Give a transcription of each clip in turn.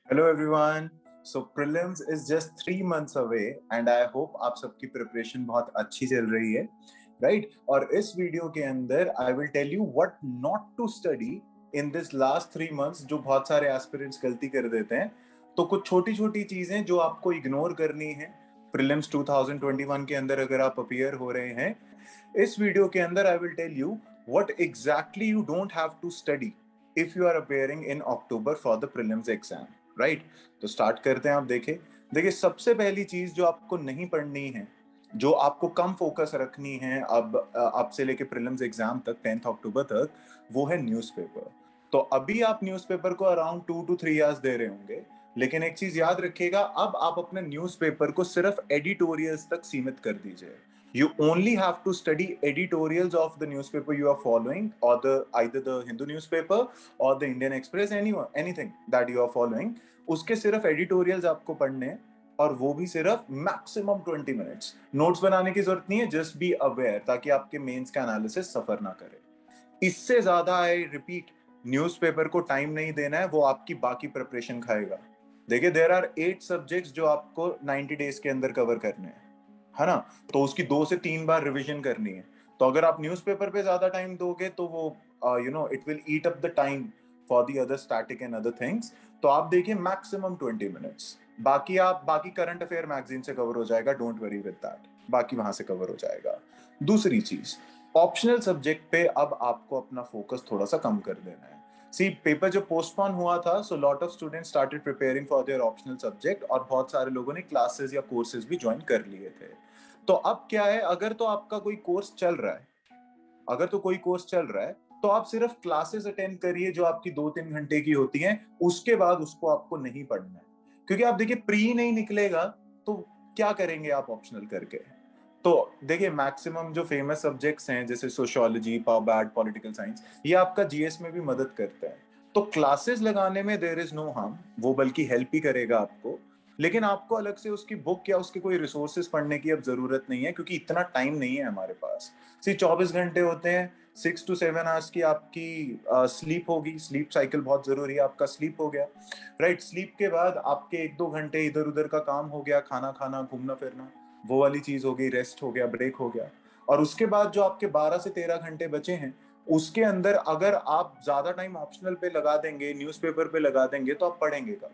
Hello everyone. So prelims is just 3 months away and I hope आप सबकी preparation बहुत अच्छी चल रही है, राइट? और इस वीडियो के अंदर I will tell you what not to study in this last 3 months, जो बहुत सारे एस्पिरेंट्स गलती कर देते हैं। तो कुछ छोटी छोटी चीजें जो आपको इग्नोर करनी है प्रीलिम्स 2021 के अंदर अगर आप अपीयर हो रहे हैं। इस वीडियो के अंदर I will tell you what exactly you don't have to study if you are appearing in October for the prelims exam, right? तो स्टार्ट करते हैं। आप देखिए सबसे पहली चीज जो आपको नहीं पढ़नी है, जो आपको कम फोकस रखनी है अब से लेके प्रीलिम्स एग्जाम तक 10th अक्टूबर तक, वो है न्यूज़पेपर। तो अभी आप न्यूज़पेपर को अराउंड 2 to 3 hours दे रहे होंगे, लेकिन एक चीज याद रखिएगा, अब आप अपने न्यूज़पेपर को सिर्फ एडिटोरियल्स तक सीमित कर दीजिए। You only have to study editorials of the newspaper you are following, or either the Hindu newspaper or the Indian Express, anything that you are following. उसके सिर्फ एडिटोरियल्स आपको पढ़ने हैं, और वो भी सिर्फ मैक्सिमम 20 मिनट्स। नोट्स बनाने की जरूरत नहीं है, जस्ट बी अवेयर, ताकि आपके मेंस का एनालिसिस सफर ना करे। इससे ज्यादा आई रिपीट, न्यूज़पेपर को टाइम नहीं देना है, वो आपकी बाकी प्रिपरेशन खाएगा। देखिए देयर आर 8 सब्जेक्ट्स जो आपको 90 डेज के अंदर कवर करने हैं, है ना? तो उसकी 2 से 3 बार रिवीजन करनी है। तो अगर आप न्यूज़पेपर पे ज्यादा टाइम दोगे तो वो it will eat up the time for the other static and other things. तो आप देखिए मैक्सिमम 20 मिनट्स। बाकी करंट अफेयर मैगजीन से कवर हो जाएगा, डोंट वरी विद दैट, बाकी वहां से कवर हो जाएगा। दूसरी चीज, ऑप्शनल सब्जेक्ट पे अब आपको अपना फोकस थोड़ा सा कम कर देना है। सी, पेपर जो पोस्टपोन हुआ था, so lot of students started preparing for their optional subject, और बहुत सारे लोगों ने क्लासेस या कोर्सेज भी ज्वाइन कर लिए थे। तो अब क्या है, अगर तो आपका कोई कोर्स चल रहा है, अगर तो कोई कोर्स चल रहा है, तो आप सिर्फ क्लासेस अटेंड करिए जो आपकी 2-3 घंटे की होती हैं। उसके बाद उसको आपको नहीं पढ़ना है, क्योंकि आप देखिए प्री नहीं निकलेगा तो क्या करेंगे आप ऑप्शनल करके? तो देखिए मैक्सिमम जो फेमस सब्जेक्ट्स हैं जैसे सोशियोलॉजी, पॉलिट, पॉलिटिकल साइंस, ये आपका जीएस में भी मदद करता है। तो क्लासेस लगाने में देयर इज नो हार्म, वो बल्कि हेल्प ही करेगा आपको। लेकिन आपको अलग से उसकी बुक या उसके कोई रिसोर्सेज पढ़ने की अब जरूरत नहीं है, क्योंकि इतना टाइम नहीं है हमारे पास। सी 24 घंटे होते हैं, 6 to 7 hours की आपकी स्लीप होगी। स्लीप साइकिल बहुत जरूरी है, आपका स्लीप हो गया, राइट? स्लीप के बाद आपके 1-2 घंटे इधर उधर का काम हो गया, खाना खाना, घूमना फिरना, वो वाली चीज हो गई, रेस्ट हो गया, ब्रेक हो गया। और उसके बाद जो आपके 12 से 13 घंटे बचे हैं, उसके अंदर अगर आप ज्यादा टाइम ऑप्शनल पे लगा देंगे, न्यूज़पेपर पे लगा देंगे, तो आप पढ़ेंगे कब?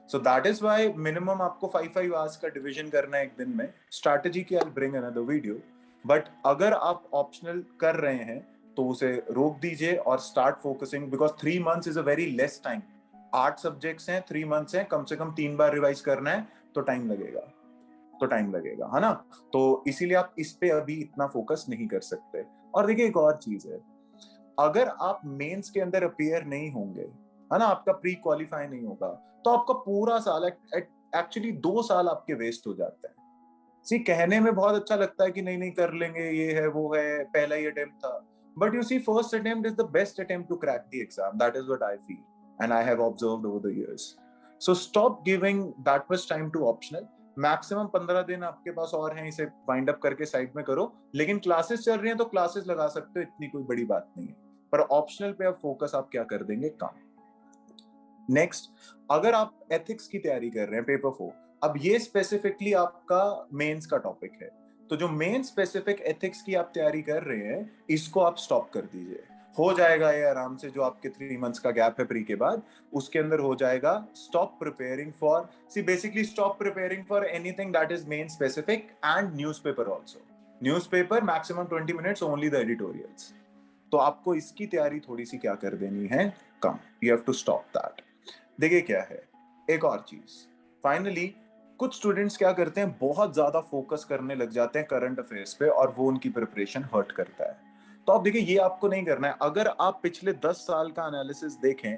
So that is why minimum आपको 5 5 hours का डिवीजन करना है एक दिन में। स्ट्रैटेजी की I bring another video, but अगर आप ऑप्शनल कर रहे हैं तो उसे रोक दीजिए और start focusing, because 3 months is a very less time. 8 subjects हैं, 3 months हैं, कम से कम 3 बार रिवाइज करना है, तो टाइम लगेगा, है ना? तो इसीलिए आप इस पे अभी इतना फोकस नहीं कर सकते। और देखिए एक और चीज है, अगर आप मेंस के अंदर अपीयर नहीं होंगे, है ना, आपका प्री क्वालिफाई नहीं होगा, तो आपका पूरा साल, एक्चुअली 2 साल आपके वेस्ट हो जाते हैं। सी, कहने में बहुत अच्छा लगता है कि नहीं नहीं कर लेंगे, ये है वो है, पहला ही अटेम्प्ट था, but you see first attempt is the best attempt to crack the exam. That is what I feel and I have observed over the years. So stop giving that much time to optional. Maximum 15 दिन आपके पास और हैं, इसे wind up करके side में करो। लेकिन classes चल रही हैं तो क्लासेस लगा सकते हो, इतनी कोई बड़ी बात नहीं है। पर ऑप्शनल पे अब फोकस आप क्या कर देंगे? कम। नेक्स्ट, अगर आप एथिक्स की तैयारी कर रहे हैं, पेपर 4, अब ये स्पेसिफिकली आपका मेंस का टॉपिक है, तो जो मेन स्पेसिफिक एथिक्स की आप तैयारी कर रहे हैं, इसको आप स्टॉप कर दीजिए। हो जाएगा ये आराम से, जो आपके 3 months का गैप है प्री के बाद, उसके अंदर हो जाएगा। Stop preparing for, see basically stop preparing for anything that is main specific and newspaper also. Newspaper maximum 20 minutes, only the editorials. तो आपको इसकी तैयारी थोड़ी सी क्या कर देनी है? कम। You have to stop that. देखिए क्या है, एक और चीज, फाइनली कुछ स्टूडेंट्स क्या करते हैं, बहुत ज्यादा फोकस करने लग जाते हैं करंट अफेयर्स पे, और वो उनकी प्रिपरेशन हर्ट करता है। तो आप देखिए, ये आपको नहीं करना है। अगर आप पिछले 10 साल का एनालिसिस देखें,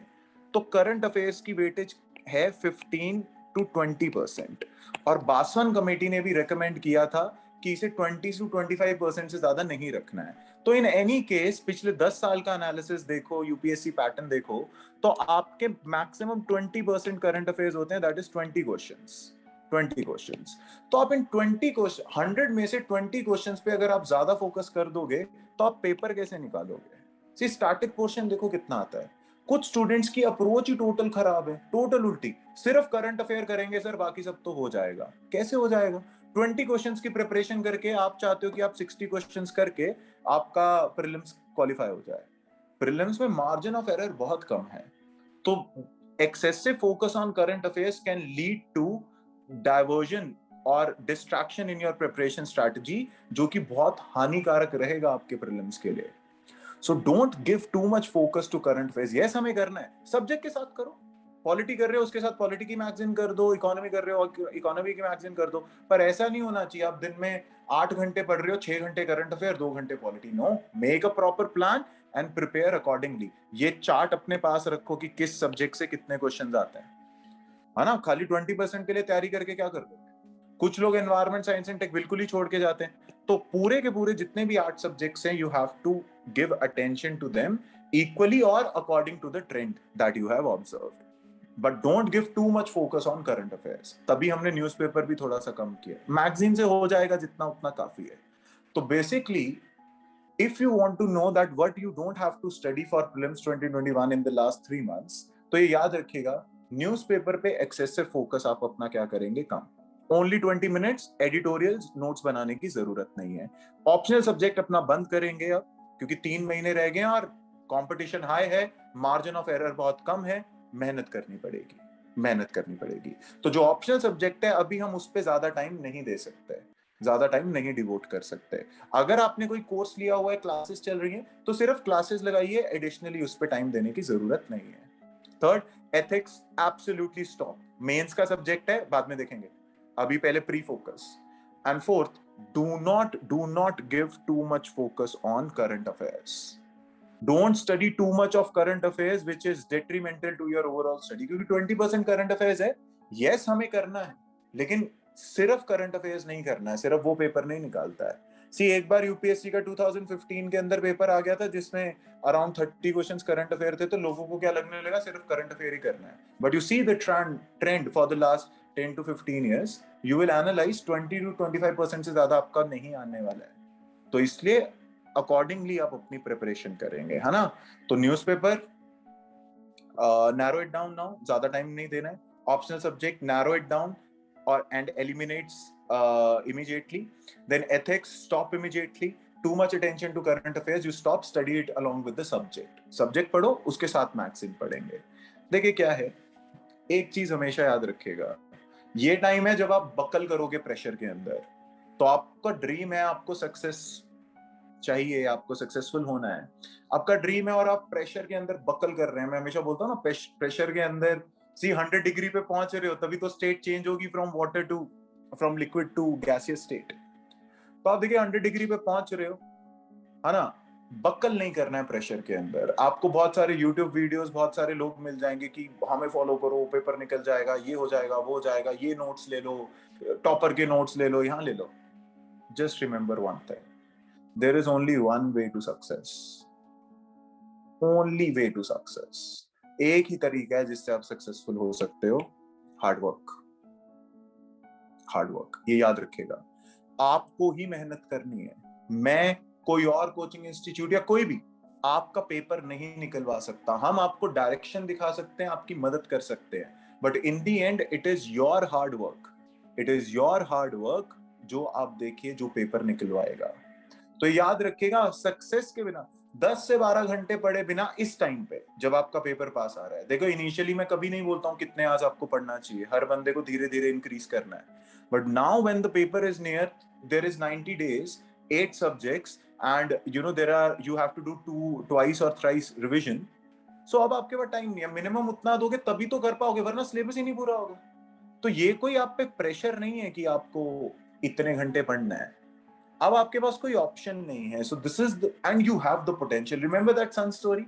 तो करंट अफेयर्स की वेटेज है 15 to 20%, और बासवन कमेटी ने भी रेकमेंड किया था कि इसे 20 to 25% से ज्यादा नहीं रखना है। तो इन एनी केस पिछले 10 साल का एनालिसिस देखो, यूपीएससी पैटर्न देखो, तो आपके मैक्सिमम 20% करंट अफेयर्स होते हैं, दैट इज 20 क्वेश्चंस। तो आप इन 20 क्वेश्चन, 100 में से 20 क्वेश्चंस पे अगर आप ज्यादा फोकस कर दोगे, तो आप पेपर कैसे निकालोगे? सी, स्टैटिक पोर्शन देखो कितना आता है, कुछ स्टूडेंट्स की अप्रोच ही टोटल खराब है, टोटल उल्टी, सिर्फ करंट अफेयर करेंगे सर बाकी सब तो हो जाएगा। कैसे हो जाएगा? 20 क्वेश्चंस की प्रिपरेशन करके आप चाहते हो कि आप 60 क्वेश्चंस करके आपका प्रीलिम्स क्वालिफाई हो जाए। प्रीलिम्स में मार्जिन ऑफ एरर बहुत कम है। तो excessive focus on current affairs can lead to diversion और distraction in your preparation strategy, जो कि बहुत हानिकारक रहेगा आपके प्रीलिम्स के लिए। So don't give too much focus to current affairs. Yes, हमें करना है, सब्जेक्ट के साथ करो। पॉलिटी कर रहे हो उसके साथ पॉलिटी की मैगजीन कर दो, इकोनॉमी कर रहे हो इकोनॉमी की मैगजीन कर दो, पर ऐसा नहीं होना चाहिए आप दिन में 8 घंटे पढ़ रहे हो, 6 घंटे करंट अफेयर, 2 घंटे polity. No, make a proper plan and prepare accordingly. ये चार्ट अपने पास रखो कि किस सब्जेक्ट से कितने क्वेश्चन आते हैं, है ना। खाली 20% के लिए तैयारी करके क्या कर दोगे? कुछ लोग एनवायरमेंट साइंस एंड टेक बिल्कुल ही छोड़ के जाते हैं। तो पूरे के पूरे जितने भी 8 सब्जेक्ट्स हैं, you have to give attention to them equally और according to the trend that you have observed, but don't give too much focus on current affairs. तभी हमने न्यूज़पेपर भी थोड़ा सा कम किया, मैगजीन से हो जाएगा जितना उतना काफी है। तो basically if you want to know that what you don't have to study for prelims 2021 in the last 3 months, तो ये याद रखिएगा, न्यूज़पेपर पे एक्सेसिव फोकस आप अपना क्या करेंगे? कम। ओनली 20 मिनट्स एडिटोरियल्स नोट्स बनाने की जरूरत नहीं है। ऑप्शनल सब्जेक्ट अपना बंद करेंगे अब, क्योंकि 3 महीने रह गए और कंपटीशन हाई है, मार्जिन ऑफ एरर बहुत कम है, मेहनत करनी पड़ेगी, मेहनत करनी पड़ेगी। तो जो ऑप्शनल सब्जेक्ट है अभी हम उस पर ज्यादा टाइम नहीं दे सकते, ज्यादा टाइम नहीं डिवोट कर सकते। अगर आपने कोई कोर्स लिया हुआ है, क्लासेस चल रही हैं, तो सिर्फ क्लासेस लगाइए, एडिशनली उस पर टाइम देने की जरूरत नहीं है। Third, ethics absolutely stop. Mains का सब्जेक्ट है, बाद में देखेंगे, अभी पहले pre focus. And fourth, do not give too much focus on current affairs. Don't study too much of current affairs which is detrimental to your overall study, क्योंकि 20% current affairs है, yes हमें करना है, लेकिन सिर्फ करंट अफेयर्स नहीं करना है, सिर्फ वो पेपर नहीं निकालता है। सी, एक बार यूपीएससी का 2015 के अंदर पेपर आ गया था जिसमें अराउंड 30 क्वेश्चंस करंट अफेयर थे, तो लोगों को क्या लगने लगा, सिर्फ करंट अफेयर ही करना है। But you see the trend for the last 10 to 15 years, you will analyze 20 to 25% से ज्यादा आपका नहीं आने वाला है। तो इसलिए अकॉर्डिंगली आप अपनी प्रिपरेशन करेंगे, है ना। तो newspaper narrow it down now, ज्यादा टाइम नहीं देना है। Optional subject narrow it down और and eliminates immediately. Then ethics, stop immediately. Too much attention to current affairs, you stop, study it along with the subject. Subject पढ़ो, उसके साथ maths पढ़ेंगे। देखिए क्या है, एक चीज हमेशा याद रखिएगा, ये टाइम है जब आप बकल करोगे प्रेशर के अंदर। तो आपका ड्रीम है, आपको सक्सेस चाहिए, आपको सक्सेसफुल होना है, आपका ड्रीम है, और आप प्रेशर के अंदर बकल कर रहे हैं। मैं हमेशा बोलता हूँ ना, प्रेशर के अंदर सी 100 डिग्री पे पहुंच रहे हो, तभी तो स्टेट चेंज होगी from liquid to gaseous state. तो आप देखिए 100 डिग्री पे पहुंच रहे हो, है ना। बकल नहीं करना है प्रेशर के अंदर। आपको बहुत सारे यूट्यूब वीडियोस, बहुत सारे लोग मिल जाएंगे कि हमें फॉलो करो, पेपर निकल जाएगा, ये हो जाएगा, वो हो जाएगा, ये नोट्स ले लो, टॉपर के नोट्स ले लो, यहाँ ले लो। Just remember one thing, there is only one way to success, only way to success। एक ही तरीका है जिससे आप सक्सेसफुल हो सकते हो, हार्ड वर्क, हार्ड वर्क। ये याद रखिएगा, आपको ही मेहनत करनी है। मैं, कोई और कोचिंग इंस्टीट्यूट या कोई भी आपका पेपर नहीं निकलवा सकता। हम आपको डायरेक्शन दिखा सकते हैं, आपकी मदद कर सकते हैं, but in the and it is your hard work, it is your hard work जो आप देखिए जो पेपर निकलवाएगा। तो याद रखिएगा, सक्सेस के बिना 10 से 12 घंटे पढ़े बिना इस टाइम पे जब आपका पेपर पास आ रहा है, देखो इनिशियली मैं कभी नहीं बोलता हूँ कितने आज आपको पढ़ना चाहिए, हर बंदे को धीरे धीरे इंक्रीज करना है। But now when the paper is near, there is 90 days, 8 subjects, and you have to do twice or thrice revision। सो अब आपके पास टाइम नहीं है, मिनिमम उतना दोगे तभी तो कर पाओगे, वरना सिलेबस ही नहीं पूरा होगा। तो ये कोई आप पे प्रेशर नहीं है कि आपको इतने घंटे पढ़ना है, अब आपके पास कोई ऑप्शन नहीं है। So this is and you have the potential. Remember that sun story,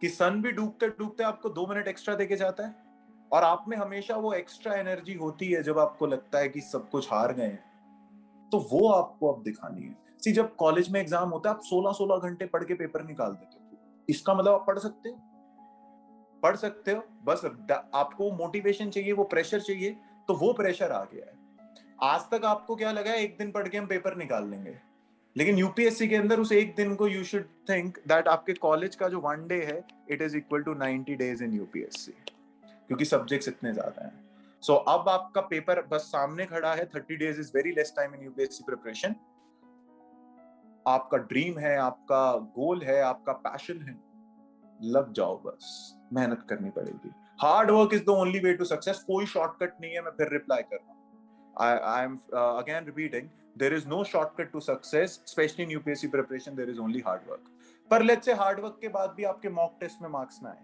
कि सन भी डूबते डूबते आपको 2 मिनट एक्स्ट्रा देके जाता है, और आप में हमेशा वो एक्स्ट्रा एनर्जी होती है जब आपको लगता है कि सब कुछ हार गए हैं, तो वो आपको अब दिखानी है। सी, जब कॉलेज में एग्जाम होता है, आप 16-16 घंटे पढ़ के पेपर निकाल देते हो, इसका मतलब आप पढ़ सकते हो, पढ़ सकते हो, बस आपको मोटिवेशन चाहिए, वो प्रेशर चाहिए, तो वो प्रेशर आ गया है। आज तक आपको क्या लगा है, एक दिन पढ़ के हम पेपर निकाल लेंगे, लेकिन यूपीएससी के अंदर उस एक दिन को यू शुड थिंक दैट आपके कॉलेज का जो 1 डे है it is equal to 90 days in UPSC, क्योंकि सब्जेक्ट्स इतने ज्यादा हैं. सो अब आपका पेपर बस सामने खड़ा है. 30 days is very less time in UPSC preparation. आपका ड्रीम है, आपका गोल है, आपका पैशन है, लग जाओ, बस मेहनत करनी पड़ेगी. Hard work is the only way to success. कोई शॉर्टकट नहीं है. मैं फिर रिप्लाई कर रहा हूँ. I am again repeating, there is no shortcut to success, especially in UPSC preparation. There is only hard work. पर let's say hard work के बाद भी आपके mock test में marks ना आए,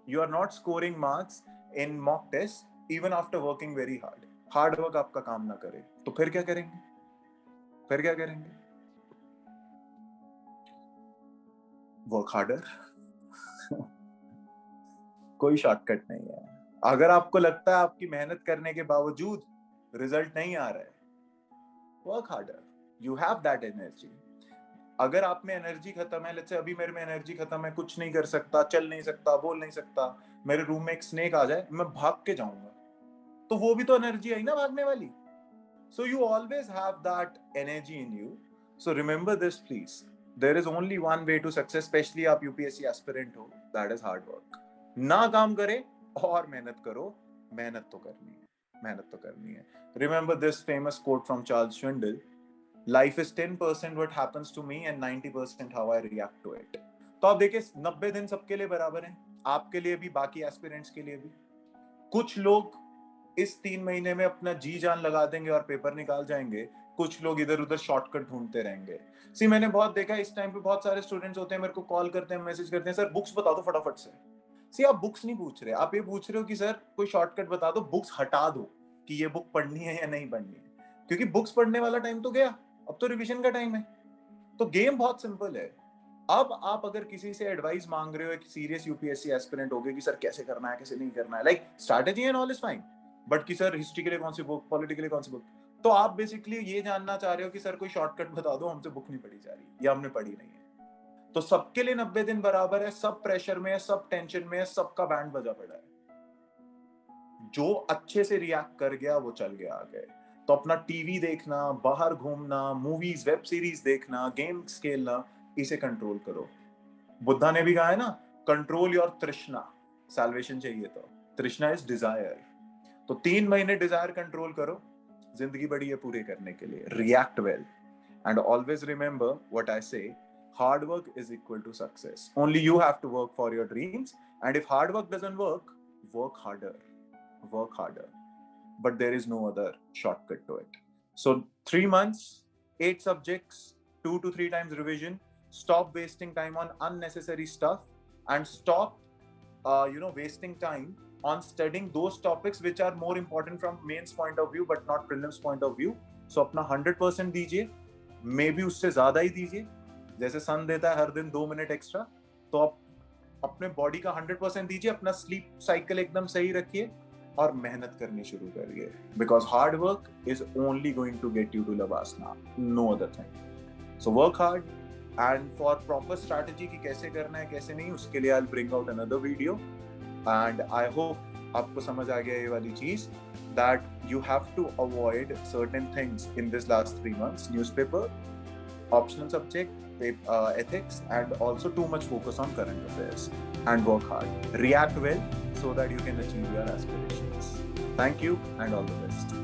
you are not scoring marks in mock test even after working very hard. Hard work आपका काम ना करे तो फिर क्या करेंगे? फिर क्या करेंगे? Work harder. कोई शॉर्टकट नहीं है. अगर आपको लगता है आपकी मेहनत करने के बावजूद रिजल्ट नहीं आ रहा है, work harder. You have that energy. अगर आप में एनर्जी खत्म है, लेट्स से अभी मेरे में एनर्जी खत्म है, कुछ नहीं कर सकता, चल नहीं सकता, बोल नहीं सकता, मेरे रूम में एक स्नेक आ जाए, मैं भाग के जाऊंगा, तो वो भी तो एनर्जी है ना भागने वाली. So you always have that energy in you. So remember this please, there is only one way to success, specially आप यूपीएससी एस्पिरेंट हो, दैट इज हार्ड वर्क. ना काम करे और मेहनत करो. मेहनत तो करनी है, मेहनत तो करनी है. Remember this famous quote from Charles Schwindel, life is 10% what happens to me and 90% how I react to it. तो आप देखिए 90 दिन सबके लिए बराबर हैं, आपके लिए भी, बाकी एस्पिरेंट्स के लिए भी. कुछ लोग इस 3 महीने में अपना जी जान लगा देंगे और पेपर निकाल जाएंगे. कुछ लोग इधर उधर शॉर्टकट ढूंढते रहेंगे. सी मैंने बहुत देखा इस टाइम पे बहुत सारे स्टूडेंट्स होते हैं, मेरे को कॉल करते हैं, मैसेज करते हैं, सर बुक्स बता दो फटाफट से. सी आप बुक्स नहीं पूछ रहे, आप ये पूछ रहे हो कि सर कोई शॉर्टकट बता दो, बुक्स हटा दो कि ये बुक पढ़नी है या नहीं पढ़नी है. क्योंकि बुक्स पढ़ने वाला टाइम तो गया, अब तो रिवीजन का टाइम है. तो गेम बहुत सिंपल है. अब आप अगर किसी से एडवाइस मांग रहे हो, एक सीरियस यूपीएससी एस्पिरेंट हो गए कि सर कैसे करना है, कैसे नहीं करना है, like strategy and all is fine, but कि सर हिस्ट्री के लिए कौन सी बुक, पॉलिटी के लिए कौन सी बुक, तो आप बेसिकली ये जानना चाह रहे हो कि सर कोई शॉर्टकट बता दो, हमसे बुक नहीं पढ़ी जा रही या हमने पढ़ी नहीं है. तो सबके लिए 90 दिन बराबर है. सब प्रेशर में है, सब टेंशन में है, सबका बैंड बजा पड़ा है. जो अच्छे से रिएक्ट कर गया वो चल गया आगे. तो अपना टीवी देखना, बाहर घूमना, मूवीज वेब सीरीज देखना, गेम्स खेलना, इसे कंट्रोल करो. बुद्धा ने भी कहा है ना, कंट्रोल योर तृष्णा. सैल्वेशन चाहिए तो तृष्णा इज डिजायर. तो 3 महीने डिजायर कंट्रोल करो. जिंदगी बड़ी है पूरे करने के लिए. React well and always remember what I से, hard work is equal to success. Only you have to work for your dreams, and if hard work doesn't work, work harder. Work harder. But there is no other shortcut to it. So 3 months, 8 subjects, 2 to 3 times revision. Stop wasting time on unnecessary stuff and stop wasting time on studying those topics which are more important from mains point of view but not prelims point of view. So अपना 100% दीजिए, maybe उससे ज्यादा ही दीजिए. जैसे सन देता है हर दिन 2 minute extra, तो आप अपने बॉडी का 100% दीजिए. अपना स्लीप साइकिल एकदम सही रखिए और मेहनत करनी शुरू करिए. Because hard work is only going to get you to LBSNAA, no other thing. So work hard. And for proper strategy की कैसे करना है कैसे नहीं, उसके लिए I will bring out another video. And I hope आपको समझ आ गया ये वाली चीज, that you have to avoid certain things in this last 3 months. Newspaper, optional subject, ethics, and also too much focus on current affairs, and work hard. React well so that you can achieve your aspirations. Thank you and all the best.